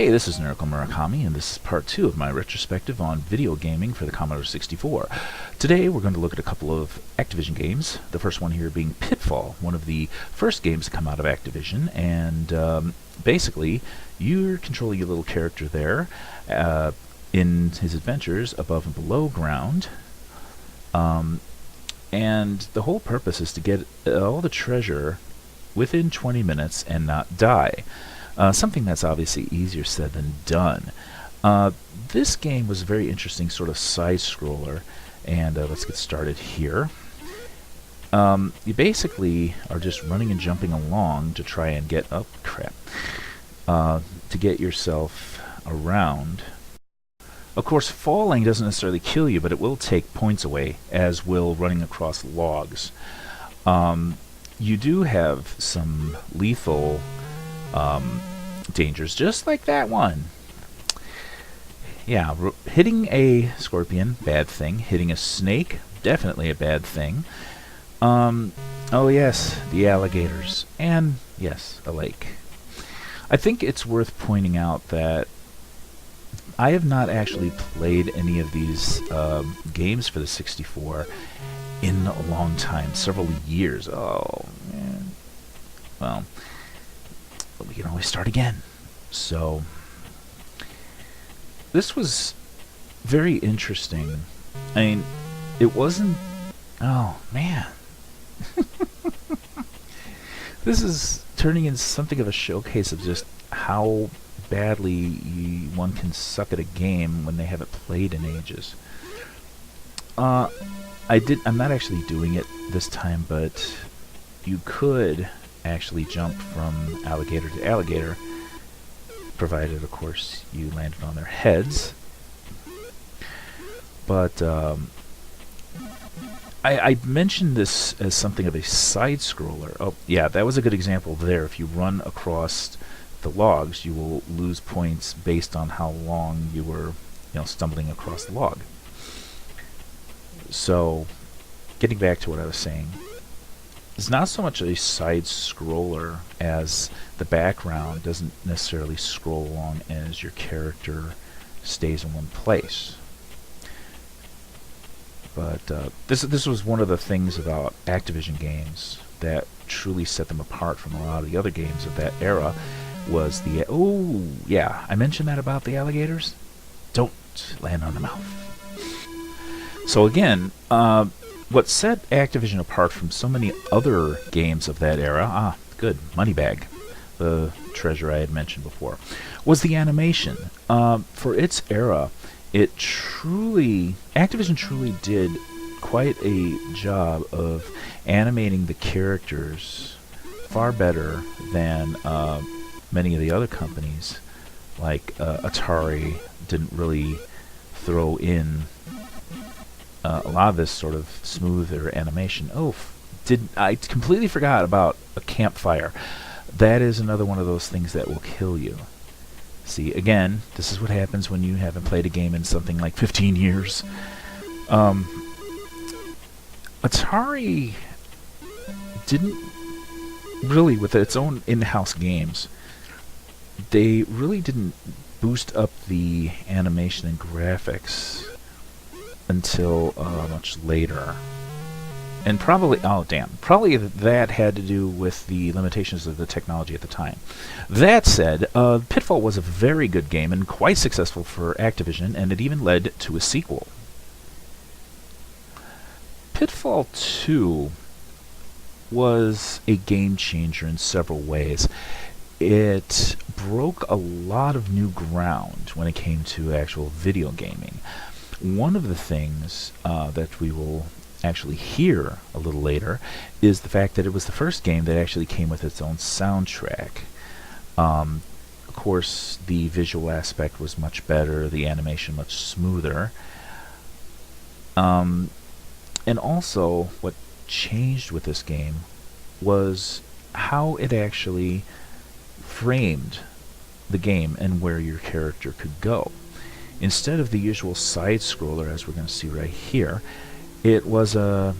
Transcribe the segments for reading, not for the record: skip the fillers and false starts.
Hey, this is Nerikull, and this is part 2 of my retrospective on video gaming for the Commodore 64. Today we're going to look at a couple of Activision games, the first one here being Pitfall, one of the first games to come out of Activision, and basically you're controlling your little character there in his adventures above and below ground, and the whole purpose is to get all the treasure within 20 minutes and not die. Something that's obviously easier said than done. This game was a very interesting sort of side-scroller, and let's get started here. You basically are just running and jumping along to try and get... oh, crap. To get yourself around. Of course, falling doesn't necessarily kill you, but it will take points away, as will running across logs. You do have some lethal... dangers, just like that one. Yeah, hitting a scorpion, bad thing. Hitting a snake, definitely a bad thing. Oh yes, the alligators. And, yes, a lake. I think it's worth pointing out that I have not actually played any of these games for the 64 in a long time, several years. Oh, man. Well... but we can always start again. So this was very interesting. I mean, it wasn't... oh, man. This is turning into something of a showcase of just how badly one can suck at a game when they haven't played in ages. I'm not actually doing it this time, but you could actually jump from alligator to alligator, provided, of course, you landed on their heads. But I mentioned this as something of a side-scroller. Oh, yeah, that was a good example there. If you run across the logs, you will lose points based on how long you were, stumbling across the log. So, getting back to what I was saying, it's not so much a side-scroller as the background doesn't necessarily scroll along as your character stays in one place. But this was one of the things about Activision games that truly set them apart from a lot of the other games of that era, was the... oh, yeah, I mentioned that about the alligators? Don't land on the mouth. So again, what set Activision apart from so many other games of that era, good, Moneybag, the treasure I had mentioned before, was the animation. For its era, Activision truly did quite a job of animating the characters far better than many of the other companies, like Atari didn't really throw in a lot of this sort of smoother animation. Oh, I completely forgot about a campfire. That is another one of those things that will kill you. See, again, this is what happens when you haven't played a game in something like 15 years. Atari didn't really, with its own in-house games, they really didn't boost up the animation and graphics until much later. And probably that had to do with the limitations of the technology at the time. That said, Pitfall was a very good game and quite successful for Activision, and it even led to a sequel. Pitfall 2 was a game changer in several ways. It broke a lot of new ground when it came to actual video gaming. One of the things that we will actually hear a little later is the fact that it was the first game that actually came with its own soundtrack. Of course, the visual aspect was much better, the animation much smoother. And also, what changed with this game was how it actually framed the game and where your character could go. Instead of the usual side-scroller, as we're going to see right here, it was a...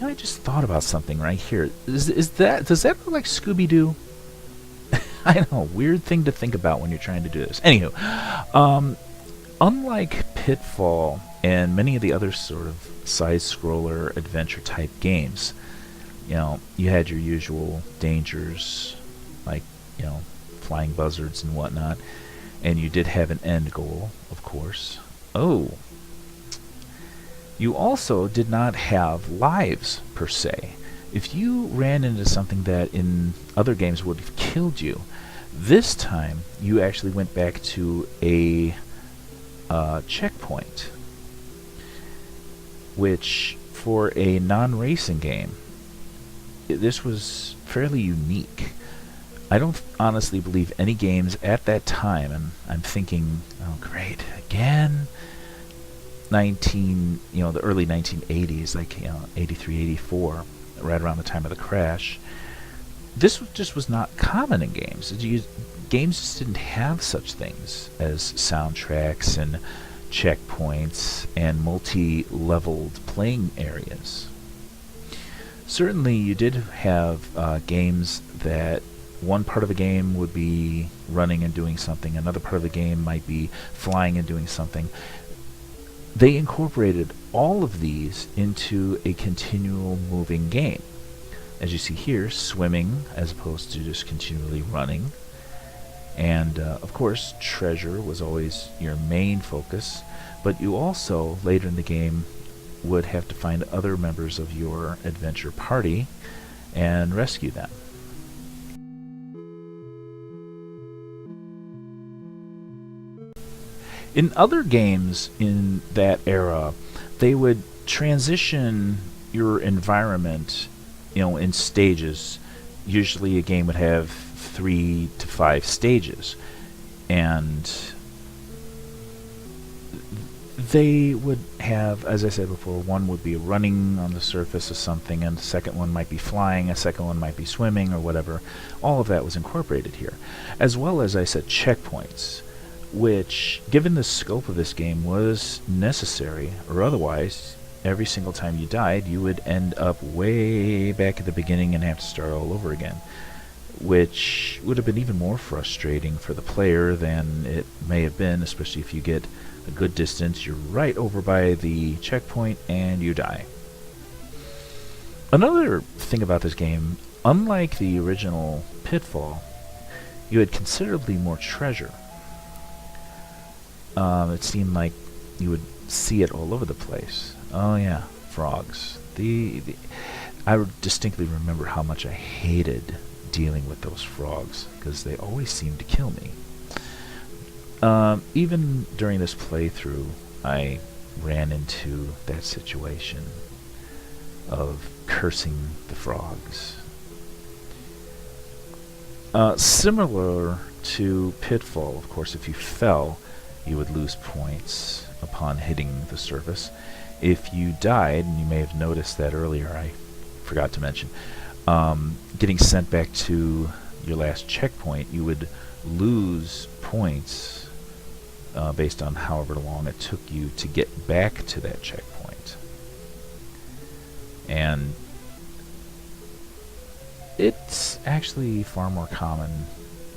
I just thought about something right here. Does that look like Scooby-Doo? I know, weird thing to think about when you're trying to do this. Anywho, unlike Pitfall and many of the other sort of side-scroller adventure-type games, you had your usual dangers, like, flying buzzards and whatnot, and you did have an end goal, of course. Oh, you also did not have lives, per se. If you ran into something that in other games would have killed you, this time you actually went back to a checkpoint, which for a non-racing game, this was fairly unique. I don't honestly believe any games at that time, and I'm thinking, oh great, again? The early 1980s, like 83, 84, right around the time of the crash. This just was not common in games. Games just didn't have such things as soundtracks and checkpoints and multi-leveled playing areas. Certainly, you did have games that one part of a game would be running and doing something, another part of the game might be flying and doing something. They incorporated all of these into a continual moving game. As you see here, swimming as opposed to just continually running. And of course, treasure was always your main focus, but you also, later in the game, would have to find other members of your adventure party and rescue them. In other games in that era, they would transition your environment, in stages. Usually a game would have 3 to 5 stages, and they would have, as I said before, one would be running on the surface of something, and the second one might be flying, a second one might be swimming, or whatever. All of that was incorporated here, as well as, I said, checkpoints, which, given the scope of this game, was necessary, or otherwise, every single time you died, you would end up way back at the beginning and have to start all over again, which would have been even more frustrating for the player than it may have been, especially if you get a good distance, you're right over by the checkpoint, and you die. Another thing about this game, unlike the original Pitfall, you had considerably more treasure. It seemed like you would see it all over the place. Oh yeah, frogs. I distinctly remember how much I hated dealing with those frogs, because they always seemed to kill me. Even during this playthrough, I ran into that situation of cursing the frogs. Similar to Pitfall, of course, if you fell, you would lose points upon hitting the surface. If you died, and you may have noticed that earlier, I forgot to mention, getting sent back to your last checkpoint, you would lose points based on however long it took you to get back to that checkpoint. And it's actually far more common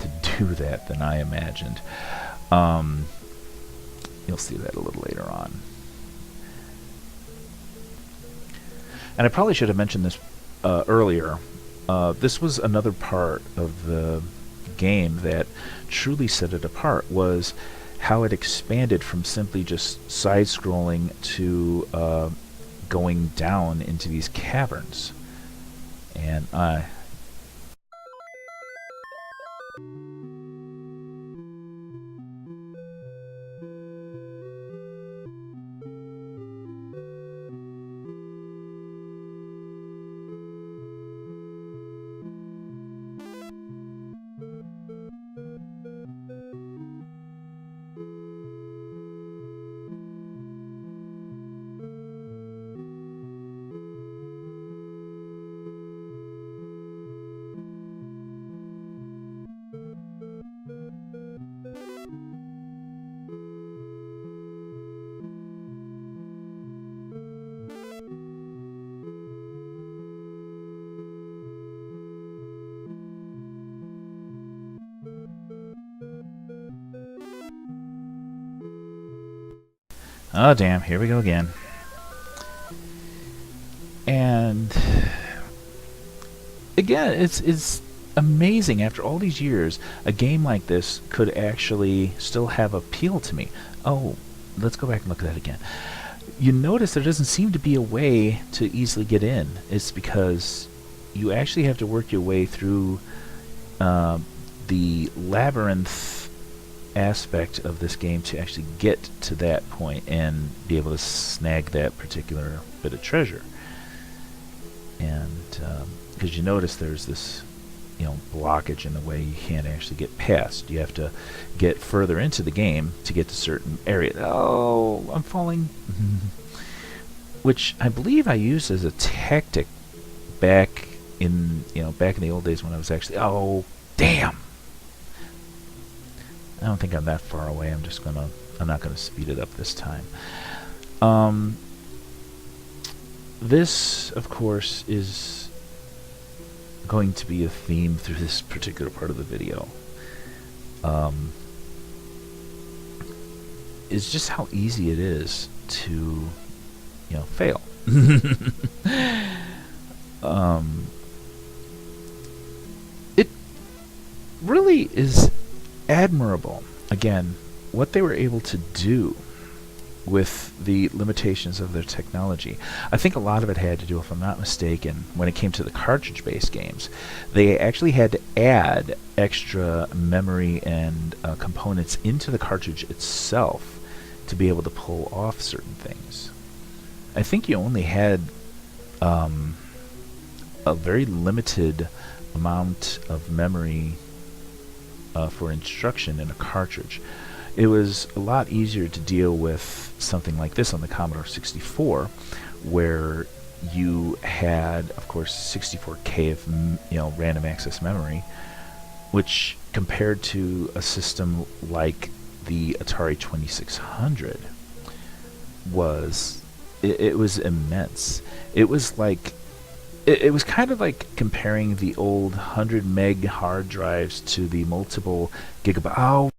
to do that than I imagined. You'll see that a little later on. And I probably should have mentioned this earlier. This was another part of the game that truly set it apart, was how it expanded from simply just side-scrolling to going down into these caverns. And Oh damn, here we go again. And again, it's amazing after all these years a game like this could actually still have appeal to me. Oh, let's go back and look at that again. You notice there doesn't seem to be a way to easily get in. It's because you actually have to work your way through the labyrinth aspect of this game to actually get to that point and be able to snag that particular bit of treasure. And because you notice there's this blockage in the way, you can't actually get past. You have to get further into the game to get to certain areas. Oh, I'm falling. Which I believe I used as a tactic back in the old days when I was actually. Oh, damn! I don't think I'm that far away. I'm not gonna speed it up this time. This, of course, is going to be a theme through this particular part of the video. Is just how easy it is to, fail. It really is admirable, again, what they were able to do with the limitations of their technology. I think a lot of it had to do, if I'm not mistaken, when it came to the cartridge-based games, they actually had to add extra memory and components into the cartridge itself to be able to pull off certain things. I think you only had a very limited amount of memory for instruction in a cartridge. It was a lot easier to deal with something like this on the Commodore 64, where you had, of course, 64K of random access memory, which compared to a system like the Atari 2600 was it was immense. It was like it was kind of like comparing the old 100 meg hard drives to the multiple gigabyte. Oh.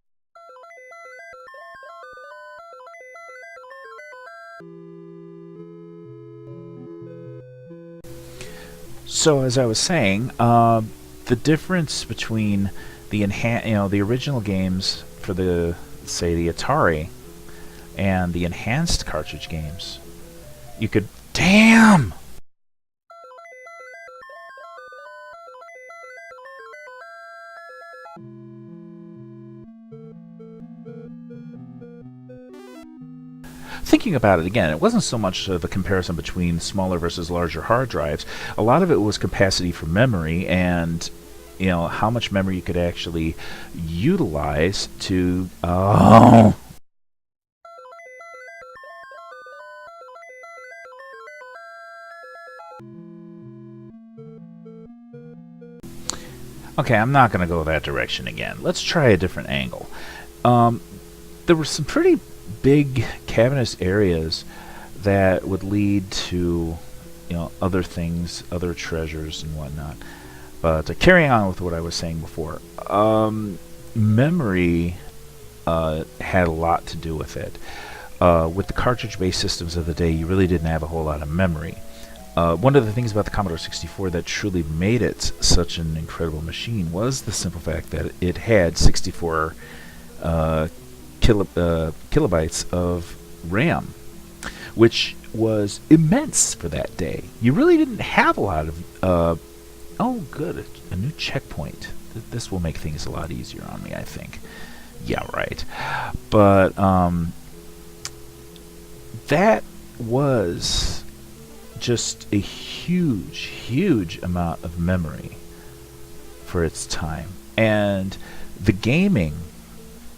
So as I was saying, the difference between the the original games for the Atari and the enhanced cartridge games, you could damn. Thinking about it again, it wasn't so much the comparison between smaller versus larger hard drives. A lot of it was capacity for memory and how much memory you could actually utilize to Okay, I'm not going to go that direction again. Let's try a different angle. There were some pretty big cavernous areas that would lead to other things, other treasures and whatnot. But carrying on with what I was saying before, memory had a lot to do with it. With the cartridge-based systems of the day, you really didn't have a whole lot of memory. One of the things about the Commodore 64 that truly made it such an incredible machine was the simple fact that it had 64 kilobytes of RAM, which was immense for that day. You really didn't have a lot of oh good, a new checkpoint. This will make things a lot easier on me, I think. Yeah, right. But that was just a huge amount of memory for its time. And the gaming,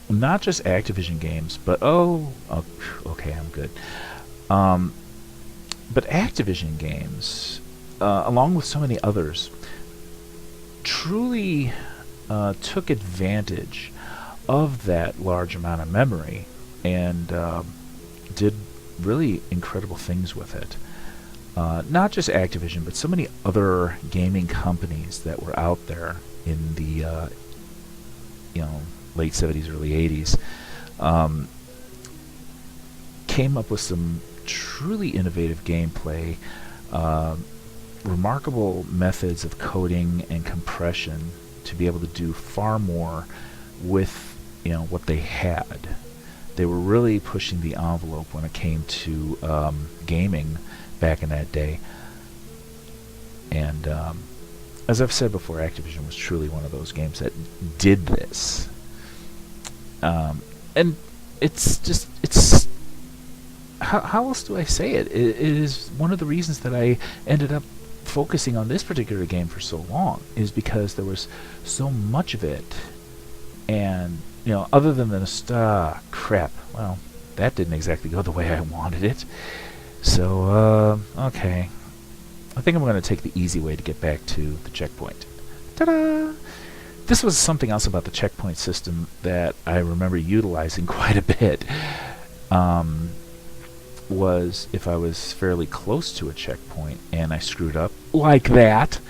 not just Activision games, but okay, I'm good. But Activision games, along with so many others, truly took advantage of that large amount of memory and did really incredible things with it. Not just Activision, but so many other gaming companies that were out there in the late 70s, early 80s, came up with some truly innovative gameplay, remarkable methods of coding and compression to be able to do far more with what they had. They were really pushing the envelope when it came to gaming back in that day. And as I've said before, Activision was truly one of those games that did this. And it's how else do I say it? It is one of the reasons that I ended up focusing on this particular game for so long, is because there was so much of it. And other than the crap, well, that didn't exactly go the way I wanted it. So okay, I think I'm going to take the easy way to get back to the checkpoint. Ta-da! This was something else about the checkpoint system that I remember utilizing quite a bit. Was if I was fairly close to a checkpoint and I screwed up like that,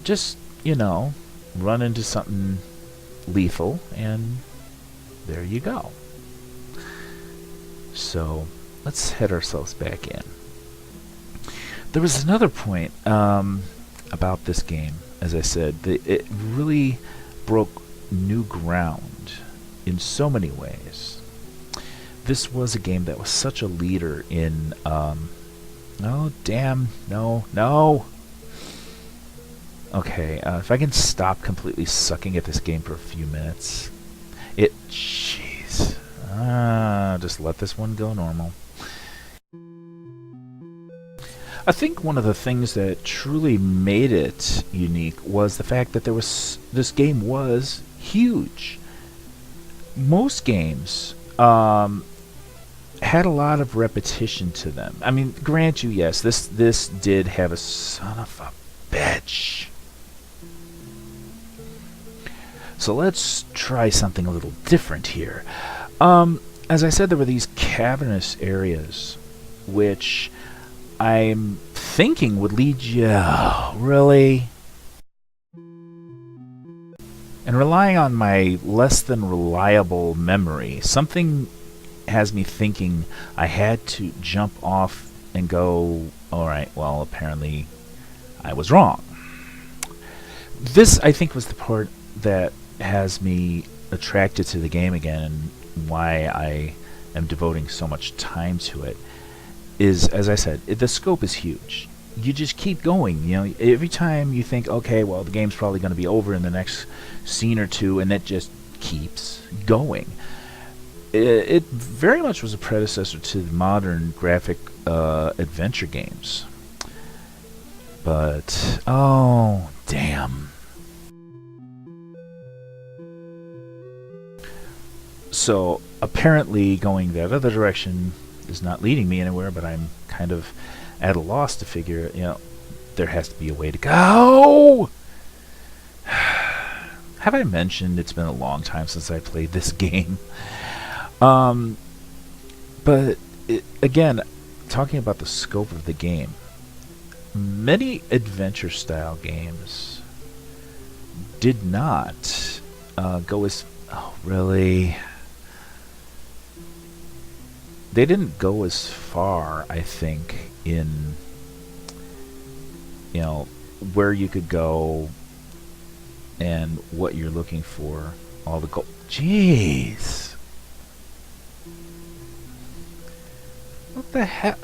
just run into something lethal, and there you go. So let's head ourselves back in. There was another point about this game, as I said, that it really broke new ground in so many ways. This was a game that was such a leader in oh damn, no. Okay, if I can stop completely sucking at this game for a few minutes. Jeez. Just let this one go normal. I think one of the things that truly made it unique was the fact that this game was huge. Most games had a lot of repetition to them. I mean, grant you, yes, this did have a son of a bitch. So let's try something a little different here. As I said, there were these cavernous areas, which I'm thinking would lead you... really? And relying on my less than reliable memory, something has me thinking I had to jump off and go, alright, well, apparently I was wrong. This, I think, was the part that has me attracted to the game again, and why I am devoting so much time to it, is, as I said, the scope is huge. You just keep going, every time you think, okay, well, the game's probably going to be over in the next scene or two, and it just keeps going. It very much was a predecessor to the modern graphic adventure games. But, oh, damn. So, apparently going that other direction is not leading me anywhere, but I'm kind of at a loss to figure, there has to be a way to go! Have I mentioned it's been a long time since I played this game? But again, talking about the scope of the game, many adventure-style games did not go as... Oh, really? They didn't go as far, I think, in, where you could go and what you're looking for. All the gold. Jeez! What the hell?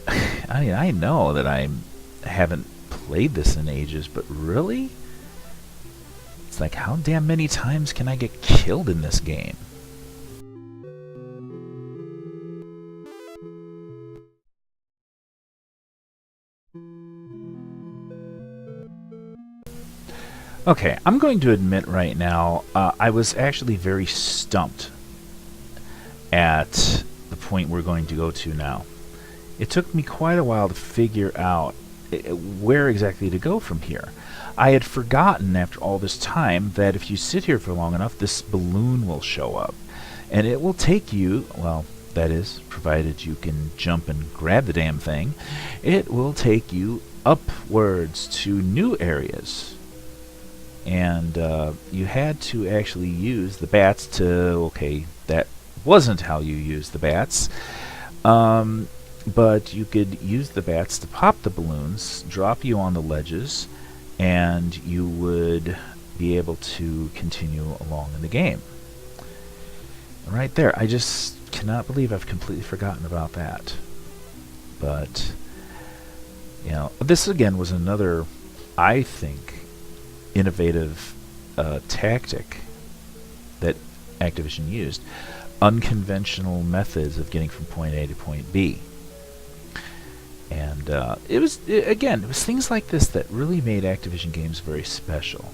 I mean, I know that I haven't played this in ages, but really? It's like, how damn many times can I get killed in this game? Okay, I'm going to admit right now, I was actually very stumped at the point we're going to go to now. It took me quite a while to figure out where exactly to go from here. I had forgotten after all this time that if you sit here for long enough, this balloon will show up. And it will take you, well, that is, provided you can jump and grab the damn thing, it will take you upwards to new areas. And you had to actually use the bats to... Okay, that wasn't how you use the bats. But you could use the bats to pop the balloons, drop you on the ledges, and you would be able to continue along in the game. Right there, I just cannot believe I've completely forgotten about that. But, you know, this again was another, I think, innovative tactic that Activision used. Unconventional methods of getting from point A to point B. And it was things like this that really made Activision games very special.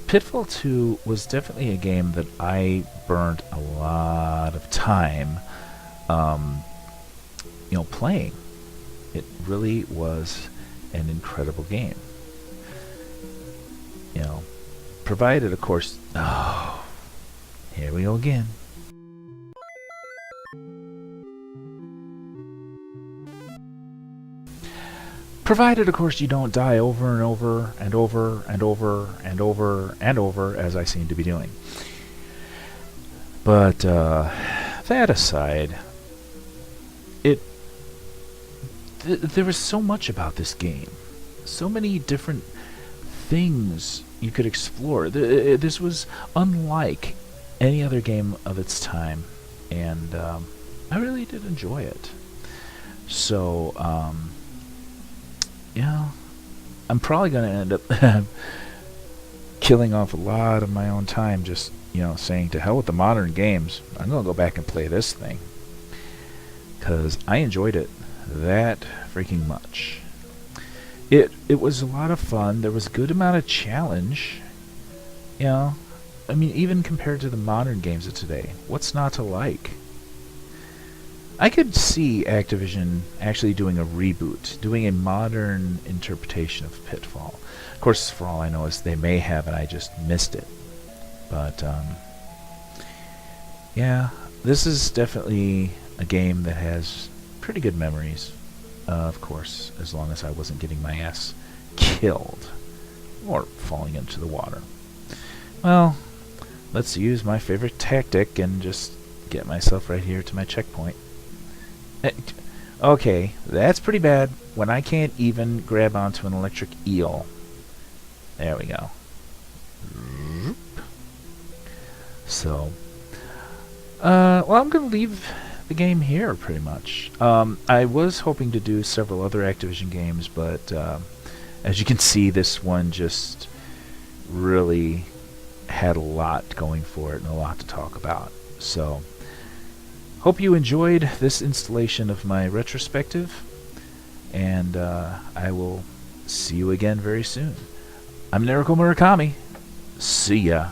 Pitfall 2 was definitely a game that I burned a lot of time, playing. It really was an incredible game. You know, provided, of course. Oh, here we go again. Provided, of course, you don't die over and over and over and over and over and over, as I seem to be doing. But that aside, there was so much about this game, so many different things you could explore. This was unlike any other game of its time, and I really did enjoy it. So, yeah, I'm probably going to end up killing off a lot of my own time just, saying to hell with the modern games. I'm going to go back and play this thing, because I enjoyed it that freaking much. It was a lot of fun. There was a good amount of challenge. I mean, even compared to the modern games of today, what's not to like? I could see Activision actually doing a reboot, doing a modern interpretation of Pitfall. Of course, for all I know, is they may have, and I just missed it. But yeah, this is definitely a game that has pretty good memories. Of course, as long as I wasn't getting my ass killed or falling into the water. Well, let's use my favorite tactic and just get myself right here to my checkpoint. Okay, that's pretty bad when I can't even grab onto an electric eel. There we go. So, well, I'm going to leave the game here pretty much. I was hoping to do several other Activision games, but as you can see, this one just really had a lot going for it and a lot to talk about. So, hope you enjoyed this installation of my retrospective, and I will see you again very soon. I'm Nerikull Murakami. See ya.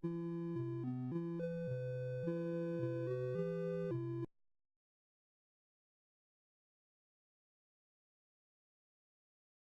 you.